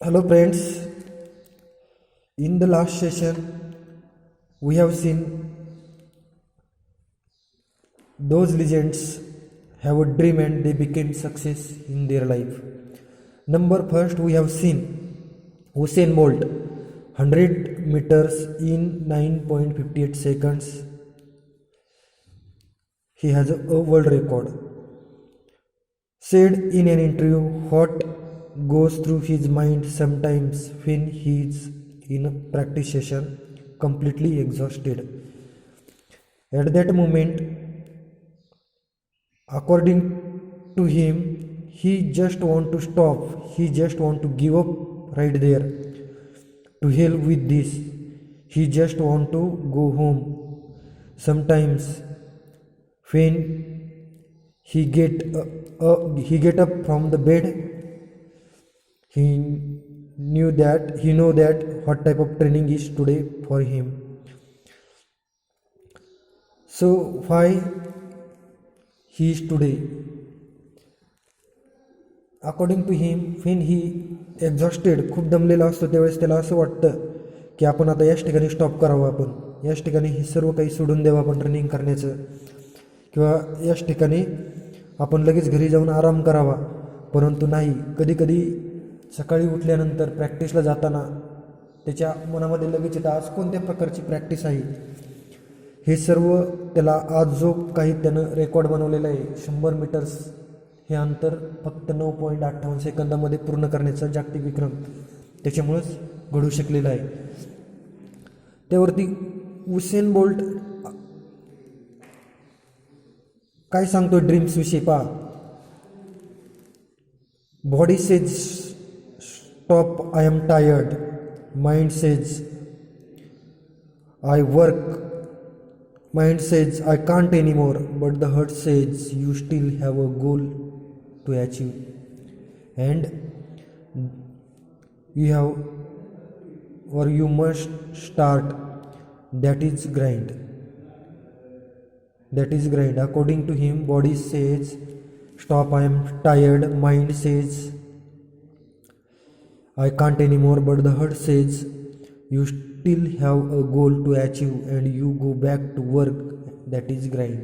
Hello friends, in the last session we have seen those legends have a dream and they became success in their life. Number first we have seen Usain Bolt 100 meters in 9.58 seconds. He has a world record. Said in an interview what goes through his mind sometimes when he is in a practice session completely exhausted. At that moment, according to him, he just want to stop. He just want to give up right there. To hell with this. He just want to go home. Sometimes when he get up from the bed, he know that what type of training is today for him. So why he is today? According to him, when he exhausted, खूप दमलेला असतो त्यावेळेस त्याला असं वाटतं की आपण आता याच ठिकाणी स्टॉप करावं, आपण याच ठिकाणी हे सर्व काही सोडून द्यावं आपण रनिंग करण्याचं, किंवा याच ठिकाणी आपण लगेच घरी जाऊन आराम करावा. परंतु नाही, कधीकधी सकाळी उठल्यानंतर प्रॅक्टिसला जाताना त्याच्या मनामध्ये लगेच येतं आज कोणत्या प्रकारची प्रॅक्टिस आहे. हे सर्व त्याला आज जो काही त्यानं रेकॉर्ड बनवलेला आहे 100 मीटर्स हे अंतर फक्त 9.58 सेकंदामध्ये पूर्ण करण्याचा जागतिक विक्रम त्याच्यामुळंच घडू शकलेला आहे. त्यावरती उसेन बोल्ट काय सांगतो ड्रीम्स विषयी पहा. Body says stop I am tired, mind says I work, mind says I can't anymore, but the heart says you still have a goal to achieve and you have or you must start. That is grind. According to him, body says stop, I am tired, mind says I can't anymore, but the heart says you still have a goal to achieve and you go back to work. That is grind.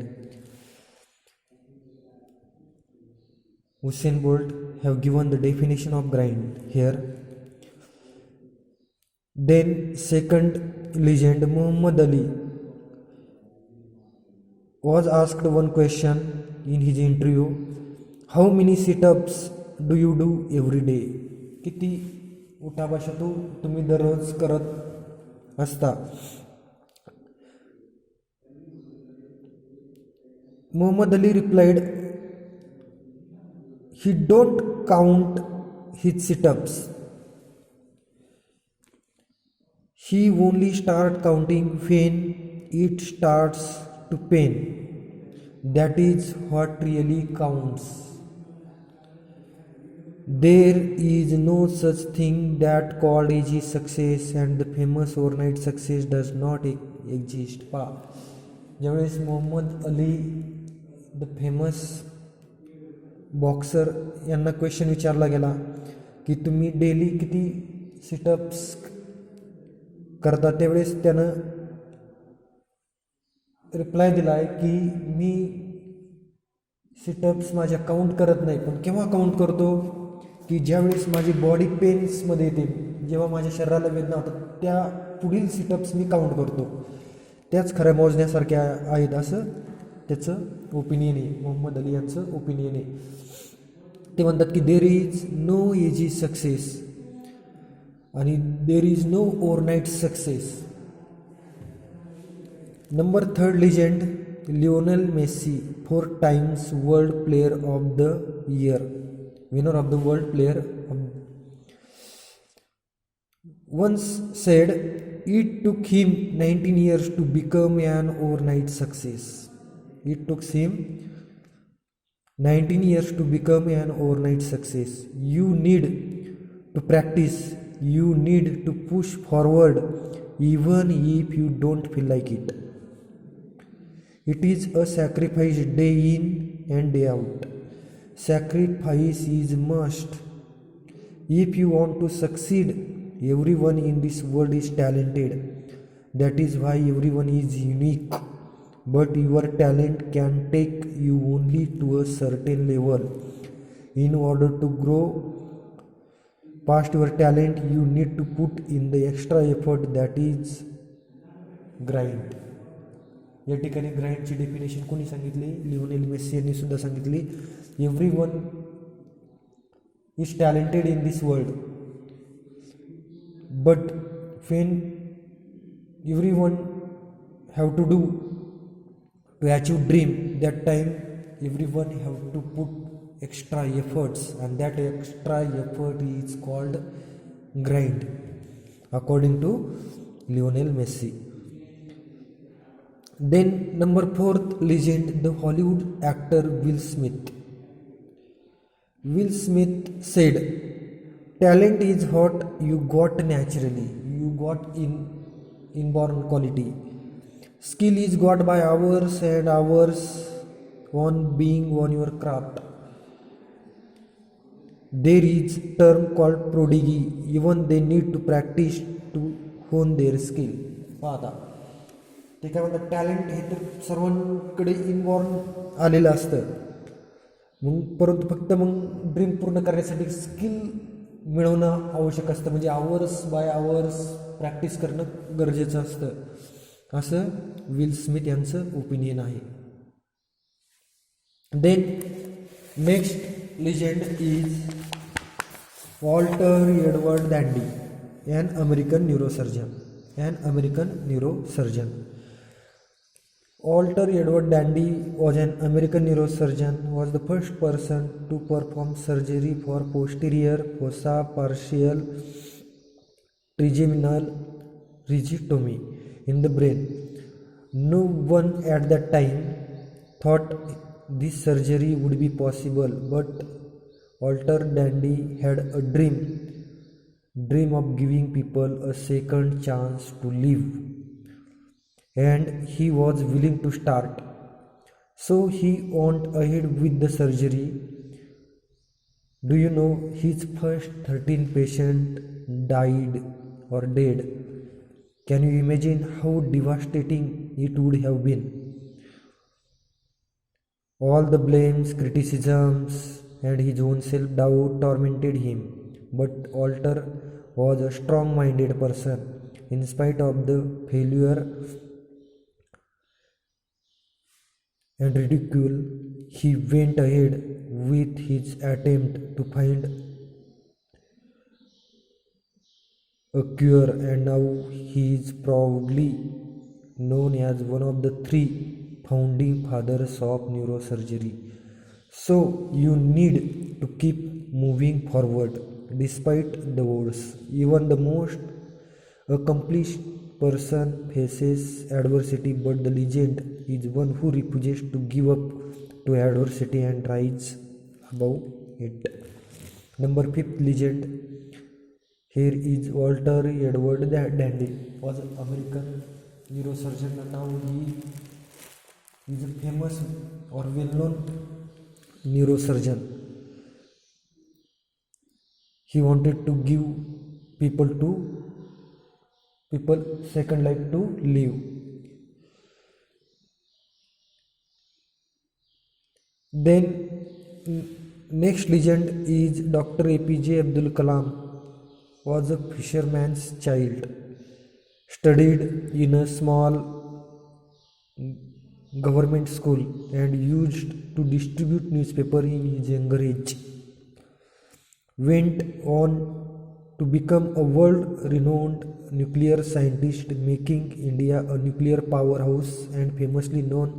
Usain Bolt have given the definition of grind here. Then second legend Muhammad Ali was asked one question in his interview, how many sit-ups do you do every day? किती उठाबशा तुम्ही दररोज करत असता? Muhammad Ali replied, he don't count his sit-ups. He only start counting when it starts to pain. That is what really counts. There is no such thing that called easy success and the famous overnight success does not exist. ज्यावेळेस Mohammad Ali the famous boxer यांना question विचारला गेला की तुम्ही daily किती sit-ups करता, त्यावेळेस त्यानं रिप्लाय दिला आहे की मी सिटअप्स माझ्या काउंट करत नाही, पण केव्हा काउंट करतो की ज्यावेळेस माझी बॉडी पेन्समध्ये येते, जेव्हा माझ्या शरीराला वेदना होतात त्या पुढील सिटअप्स मी काउंट करतो, त्याच खऱ्या मोजण्यासारख्या आहेत असं त्याचं ओपिनियन आहे, मोहम्मद अली यांचं ओपिनियन आहे. ते म्हणतात की there is no easy success आणि there is no overnight success. Number third legend Lionel Messi, 4 times world player of the year, winner of the world player once said it took him 19 years to become an overnight success. It took him 19 years to become an overnight success. You need to practice. You need to push forward even if you don't feel like it. It is a sacrifice day in and day out. Sacrifice is must. If you want to succeed, everyone in this world is talented. That is why everyone is unique. But your talent can take you only to a certain level. In order to grow past your talent, you need to put in the extra effort, that is grind. या ठिकाणी ग्राइंडची definition कोणी सांगितली? Lionel Messi यांनी सुद्धा सांगितली. Everyone is talented in this world, but when everyone have to do to achieve dream, that time everyone have to put extra efforts, and that extra effort is called grind, according to Lionel Messi. Then number 4th legend, the Hollywood actor Will Smith. Will Smith said, talent is what you got naturally, you got inborn quality. Skill is got by hours and hours on being on your craft. There is term called prodigy. Even they need to practice to hone their skill. पाहता ते काय म्हणतात, talent हे तर सर्वांकडे inborn आलेलं असतं, मग परंतु फक्त मग dream पूर्ण करण्यासाठी स्किल मिळवणं आवश्यक असतं. म्हणजे आवर्स बाय आवर्स प्रॅक्टिस करणं गरजेचं असतं, असं विल स्मिथ यांचं ओपिनियन आहे. Then next legend is Walter Edward Dandy, an American neurosurgeon. Walter Edward Dandy was an American neurosurgeon, was the first person to perform surgery for posterior fossa partial trigeminal rigidotomy in the brain. No one at that time thought this surgery would be possible, but Walter Dandy had a dream of giving people a second chance to live, and he was willing to start. So he went ahead with the surgery. Do you know his first 13 patients died or dead? Can you imagine how devastating it would have been? All the blames, criticisms, and his own self-doubt tormented him. But Walter was a strong-minded person. In spite of the failure and ridicule, he went ahead with his attempt to find a cure, and now he is proudly known as one of the 3 founding fathers of neurosurgery. So you need to keep moving forward despite the odds. Even the most accomplished person faces adversity, but the legend is one who refuses to give up to adversity and rise above it. Number 5th legend here is Walter Edward Dandy, was an American neurosurgeon, and now he is a famous or well-known neurosurgeon. He wanted to give people second life to live. Then next legend is Dr. APJ Abdul Kalam, was a fisherman's child, studied in a small government school, and used to distribute newspaper in his younger age. Went on to become a world-renowned nuclear scientist, making India a nuclear powerhouse, and famously known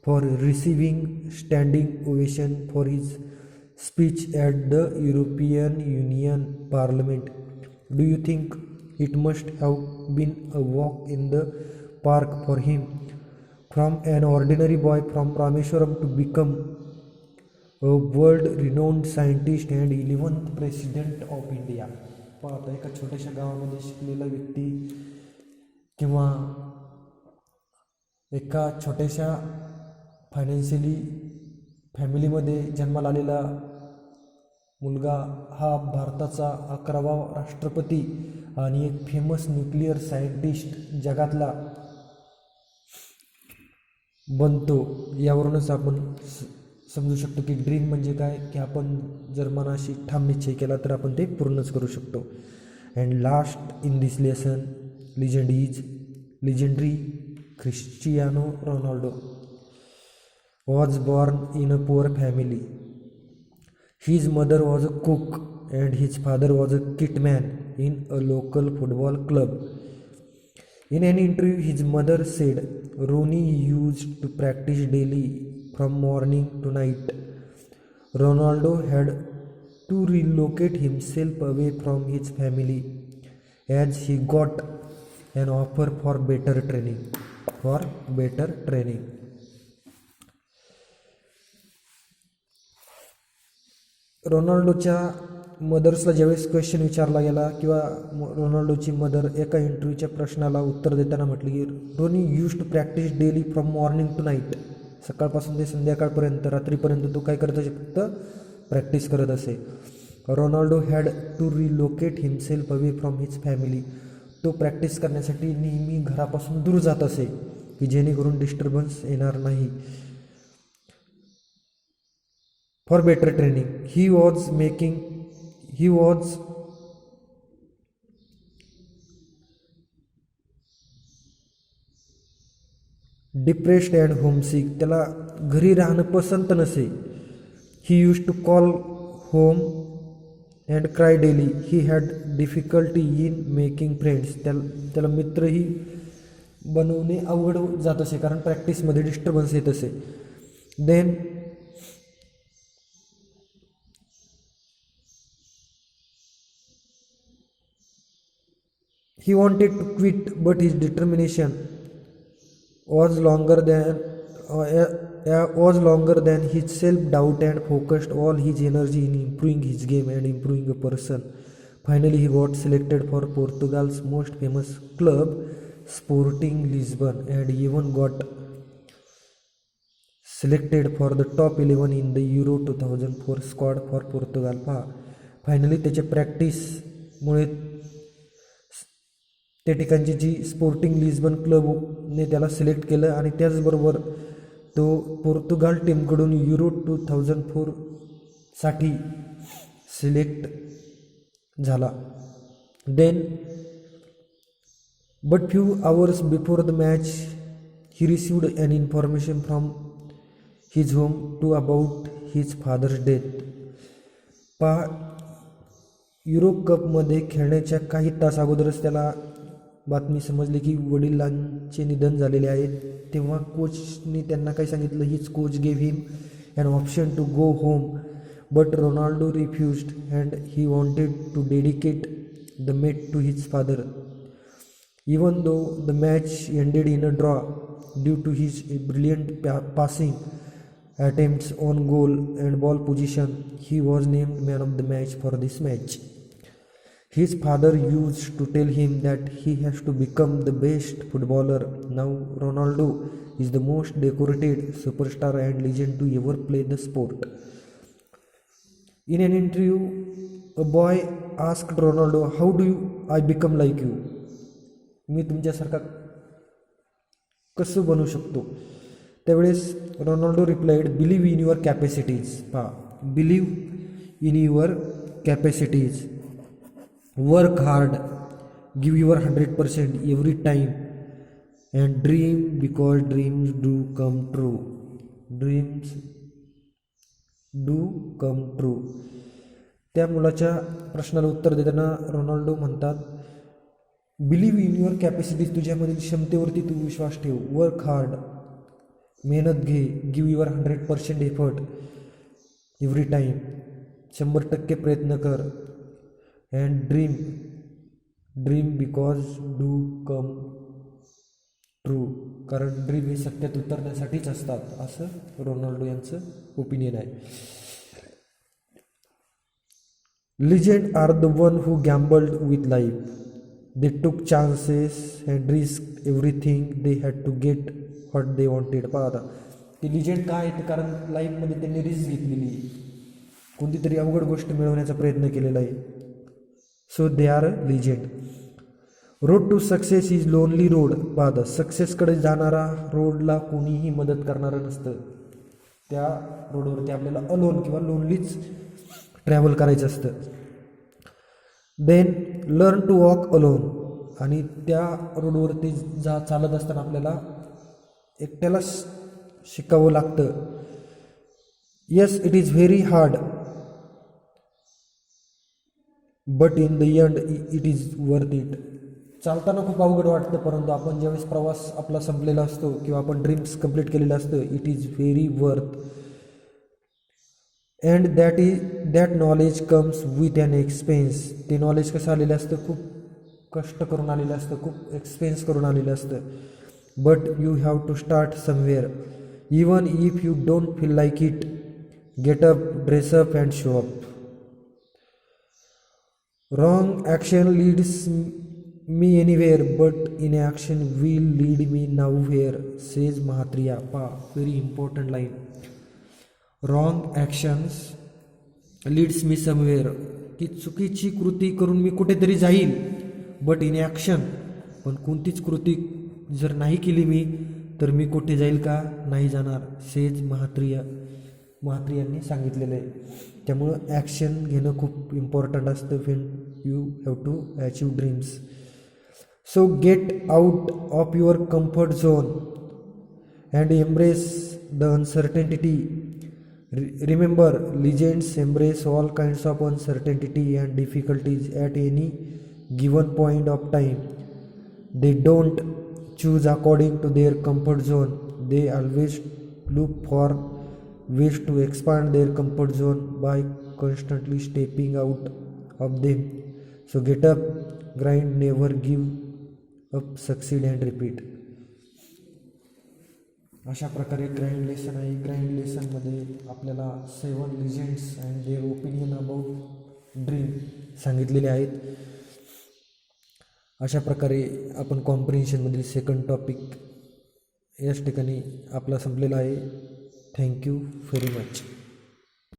for receiving standing ovation for his speech at the European Union Parliament. Do you think it must have been a walk in the park for him, from an ordinary boy from Rameshwaram to become a world-renowned scientist and 11th president of India? पाहता एका छोट्याशा गावामध्ये शिकलेला व्यक्ती किंवा एका छोट्याशा financially फॅमिलीमध्ये जन्माला आलेला मुलगा हा भारताचा 11वा राष्ट्रपती आणि एक फेमस न्यूक्लिअर सायंटिस्ट जगातला बनतो. यावरूनच आपण समजू शकतो की ड्रीम म्हणजे काय, की आपण जर मनाशी ठाम निश्चय केला तर आपण ते पूर्णच करू शकतो. And last in this lesson, legendary Cristiano Ronaldo was born in a poor family. His mother was a cook and his father was a kitman in a local football club. In an interview, his mother said Rooney used to practice daily from morning to night. Ronaldo had to relocate himself away from his family as he got an offer for better training. रोनाल्डोच्या मदर्सला ज्यावेळेस question विचारला गेला किंवा रोनाल्डोची mother एका इंटरव्ह्यूच्या प्रश्नाला उत्तर देताना म्हटली की Ronnie use to practice daily from morning to night. सकाळपासून ते संध्याकाळपर्यंत, रात्रीपर्यंत तो काय करत असे, फक्त प्रॅक्टिस करत असे. Ronaldo had to relocate himself away from his family. तो प्रॅक्टिस करण्यासाठी नेहमी घरापासून दूर जात असे की जेणेकरून डिस्टर्बन्स येणार नाही. For better training he was depressed and homesick. त्याला घरी राहणं पसंत नसे. He use to call home and cry daily. He had difficulty in making friends. त्याला मित्रही बनवणे अवघड जात असे कारण प्रॅक्टिसमध्ये डिस्टर्बन्स येत असे. Then he wanted to quit but his determination was longer than his self-doubt and focused all his energy in improving his game and improving a person. Finally, he got selected for Portugal's most famous club, Sporting Lisbon, and even got selected for the top 11 in the Euro 2004 squad for Portugal. Finally त्याच्या प्रॅक्टिसमुळे त्या ठिकाणची जी sporting Lisbon क्लबने त्याला select केलं आणि त्याचबरोबर तो Portugal टीमकडून euro 2004साठी सिलेक्ट झाला. Then but few hours before the match he received an information from his home to about his father's death. Euro कपमध्ये खेळण्याच्या काही तास अगोदरच त्याला बातमी समजली की वडिलांचे निधन झालेले आहे. तेव्हा कोचनी त्यांना काय सांगितलं, his coach gave him an option to go home but Ronaldo refused and he wanted to dedicate the match to his father. Even though the match ended in a draw due to his brilliant passing attempts on goal and ball position, he was named man of the match for this match. His father used to tell him that he has to become the best footballer. Now Ronaldo is the most decorated superstar and legend to ever play the sport. In an interview, a boy asked Ronaldo, how do I become like you? मी तुमच्यासारखा कसं बनू शकतो? त्यावेळेस Ronaldo replied, believe in your capacities. Believe in your capacities, work hard, give your 100% every time and dream because dreams do come true. Dreams do come true. त्या मुलाच्या प्रश्नाला उत्तर देताना Ronaldo म्हणतात, believe in your capacities, तुझ्यामधील क्षमतेवरती तू विश्वास ठेव. Work hard, मेहनत घे. Give your 100% effort every time, 100% प्रयत्न कर. And dream because do come true, कारण ड्रीम हे सत्यात उतरण्यासाठीच असतात, असं रोनाल्डो यांचं ओपिनियन आहे. Legend are the one who gambled with life. They took chances and risk everything they had to get what they wanted. आता ते लिजेंड काय आहेत, कारण लाईफमध्ये त्यांनी रिस्क घेतलेली. कोणती तरी अवघड गोष्ट मिळवण्याचा प्रयत्न केलेला आहे. So they are a legend. Road to success is lonely road. पहा, सक्सेसकडे जाणारा रोडला कोणीही मदत करणारं नसतं. त्या रोडवरती आपल्याला अलोन किंवा लोनलीच ट्रॅव्हल करायचं असतं. Then learn to walk alone. आणि त्या रोडवरती चालत असताना आपल्याला एकट्याला शिकावं लागतं. Yes, it is very hard but in the end it is worth it. चालताना खूप अवघड वाटतं, परंतु आपण ज्यावेळेस प्रवास आपला संपलेला असतो किंवा आपण ड्रीम्स कंप्लीट केलेलं असतं, it is very worth. And that knowledge comes with an expense. ते नॉलेज कसं आलेलं असतं, खूप कष्ट करून आलेलं असतं, खूप एक्सपेन्स करून आलेलं असतं. But you have to start somewhere. Even if you don't feel like it, get up, dress up and show up. Wrong action leads me anywhere but inaction will lead me nowhere, says Mahatria. पा, very important line. Wrong actions leads me somewhere, की चुकीची कृती करून मी कुठेतरी जाईल. But in action, पण कोणतीच कृती जर नाही केली मी तर मी कुठे जाईल का, नाही जाणार, सेज महात्रियांनी सांगितलेलं आहे. त्यामुळं ॲक्शन घेणं खूप इम्पॉर्टंट असतं when you have to achieve dreams. So get out of your comfort zone and embrace the uncertainty. Remember, legends embrace all kinds of uncertainty and difficulties at any given point of time. They don't choose according to their comfort zone. They always look for ways to expand their comfort zone by constantly stepping out of them. So get up, grind, never give up, succeed and repeat. अशा प्रकारे grand lesson आहे. Grand लेसनमध्ये आपल्याला 7 legends and their opinion about dream सांगितलेले आहेत. अशा प्रकारे आपण कॉम्प्रिहेन्शनमधील second topic याच ठिकाणी आपला संपलेला आहे. Thank you very much.